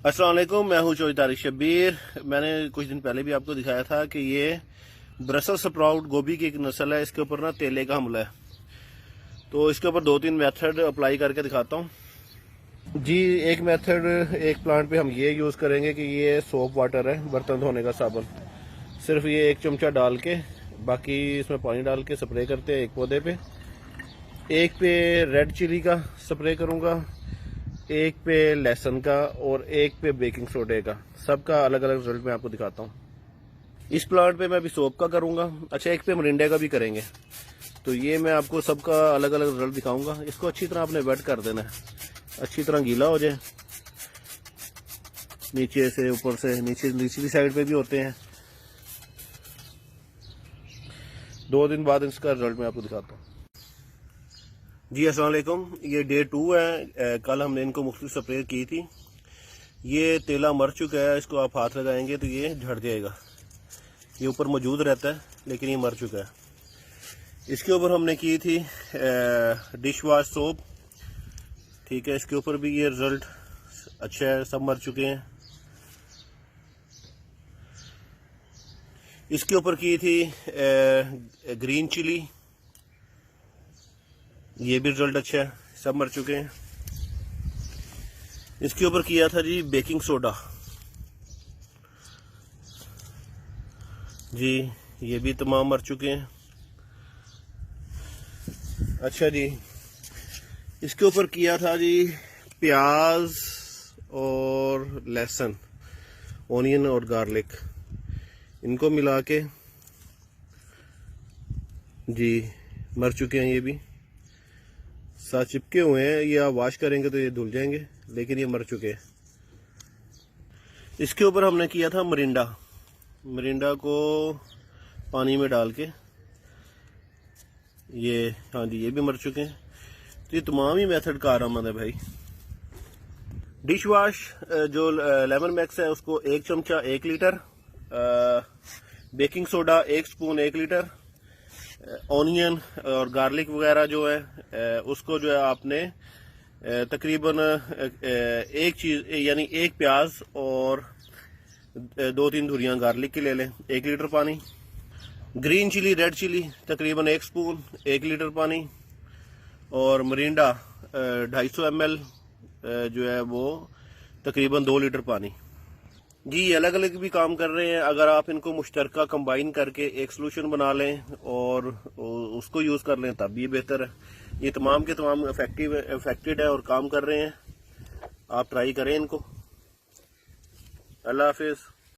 अस्सलाम वालेकुम, मैं हूं चौधरी तारिक शब्बीर। मैंने कुछ दिन पहले भी आपको दिखाया था कि ये ब्रसल स्प्राउट गोभी की एक नस्ल है। इसके ऊपर ना तेले का हमला है, तो इसके ऊपर 2-3 मेथड अप्लाई करके दिखाता हूं जी। एक मेथड, एक प्लांट पे हम ये यूज़ करेंगे कि ये सोप वाटर है, बर्तन धोने का साबुन। सिर्फ ये 1 चमचा डाल के, बाकी इसमें पानी डाल के स्प्रे करते हैं एक पौधे पे। एक पे रेड चिली का स्प्रे करूँगा, एक पे लहसुन का और एक पे बेकिंग सोडे का। सबका अलग अलग रिजल्ट मैं आपको दिखाता हूँ। इस प्लांट पे मैं अभी सोप का करूँगा। अच्छा, एक पे मरिंडा का भी करेंगे। तो ये मैं आपको सबका अलग अलग रिजल्ट दिखाऊंगा। इसको अच्छी तरह आपने वेट कर देना है, अच्छी तरह गीला हो जाए, नीचे से ऊपर से। नीचे निचली साइड पे भी होते हैं। 2 दिन बाद इसका रिजल्ट मैं आपको दिखाता हूँ जी। अस्सलाम वालेकुम, ये डे 2 है। कल हमने इनको मुख्तलिफ स्प्रे की थी। ये तेला मर चुका है, इसको आप हाथ लगाएंगे तो ये झड़ जाएगा। ये ऊपर मौजूद रहता है लेकिन ये मर चुका है। इसके ऊपर हमने की थी डिश वॉश सोप, ठीक है। इसके ऊपर भी ये रिजल्ट अच्छा है, सब मर चुके हैं। इसके ऊपर की थी ग्रीन चिली, ये भी रिजल्ट अच्छा है, सब मर चुके हैं। इसके ऊपर किया था जी बेकिंग सोडा जी, ये भी तमाम मर चुके हैं। अच्छा जी, इसके ऊपर किया था जी प्याज और लहसुन, ओनियन और गार्लिक, इनको मिला के जी मर चुके हैं। ये भी साथ चिपके हुए हैं, ये आप वॉश करेंगे तो ये धुल जाएंगे, लेकिन ये मर चुके हैं। इसके ऊपर हमने किया था मरिंडा को पानी में डाल के, ये हाँ जी, ये भी मर चुके हैं। तो ये तमाम ही मेथड कारआमद है भाई। डिश वॉश जो लेमन मैक्स है उसको 1 चमचा 1 litre, baking soda 1 spoon 1 litre, onion और गार्लिक वगैरह जो है उसको जो है आपने तकरीबन एक चीज यानी एक प्याज और 2-3 धुरियां गार्लिक की ले लें, 1 लीटर पानी। ग्रीन चिली, रेड चिली तकरीबन 1 स्पून 1 लीटर पानी। और मरिंडा 250 ml जो है वो तकरीबन 2 लीटर पानी जी। अलग अलग भी काम कर रहे हैं। अगर आप इनको मुश्तरका कंबाइन करके एक सोल्यूशन बना लें और उसको यूज़ कर लें तब भी बेहतर है। ये तमाम के तमाम इफेक्टेड है और काम कर रहे हैं। आप ट्राई करें इनको। अल्लाह हाफिज़।